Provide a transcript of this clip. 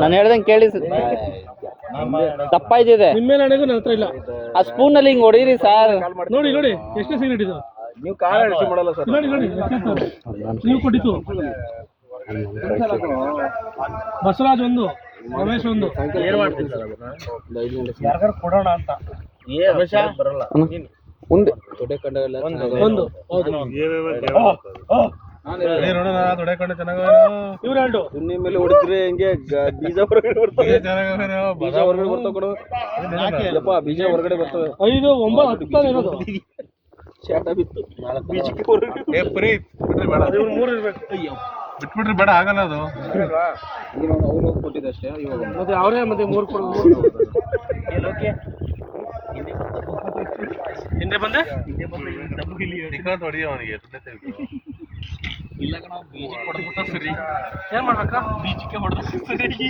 ನಾನು ಹೇಳ್ದಂಗೆ ಕೇಳಿ ತಪ್ಪಾಯ್ತಿದೆ. ನಿಮ್ಮೇಲೆ ಹಣೆಗೂ ನನ್ನ ಹತ್ರ ಇಲ್ಲ. ಆ ಸ್ಪೂನ್ ಅಲ್ಲಿ ಹಿಂಗ್ ಹೊಡೀರಿ ಸರ್. ನೋಡಿ ನೋಡಿ ಎಷ್ಟೇ ಸಿಗರೇಟ್ ಇದು. ನೀವು ಕಾರ್ ಅಡಿಸಿ ಮಾಡಲ್ಲ ಸರ್. ನೋಡಿ ನೋಡಿ ನೀವು ಕೊಟ್ಟಿತ್ತು. ಬಸವರಾಜ್ ಒಂದು, ರಮೇಶ್ ಒಂದು. ಏನ್ ಮಾಡ್ತೀವಿ ಸರ್ ಅದನ್ನ? ಯಾರಿಗಾರು ಕೊಡೋಣ ಅಂತ. ಬರಲ್ಲ. ಒಂದು ದೊಡ್ಡ ಕಂಡವೆಲ್ಲ ಒಂದು ಹೌದು. ಇವ್ರು ಸುನ್ನಿ ಮೇಲೆ ಹೊಡಿದ್ರೆ ಹಿಂಗೆ ಬೀಜ ಹೊರಗಡೆ ಬರ್ತವೆ. ಬೀಜ ಹೊರಗಡೆ ಬರ್ತಾವ ಕೊಡು. ಬೀಜ ಹೊರಗಡೆ ಬರ್ತವೆ. 5, 9, 10 ಇರೋದು. ಶಾಟ ಬಿತ್ತು. ಬೀಜಕ್ಕೆ ಹೊರಗಡೆ ಮೂರು ಇರ್ಬೇಕು. ಬಿಟ್ಬಿಟ್ರೆ ಬೇಡ, ಆಗಲ್ಲ ಅದು. ಅವ್ರು ಕೊಟ್ಟಿದ್ದೆ ಅಷ್ಟೇ. ಇವಾಗ ಮತ್ತೆ ಅವರೇ ಮತ್ತೆ 3 ಕೊಡೋದು. ಹಿಂದೆ ಬಂದೆ ಹೊಡಿ ಅವನಿಗೆ. ಇಲ್ಲ ಕಣ, ಬೀಜಕ್ಕೆ ಹೊಡೆದ್ಬಿಟ್ಟ ಸರಿ. ಏನ್ ಮಾಡ್ಬೇಕಾ? ಬೀಜಕ್ಕೆ ಹೊಡೆದ ಸರಿ.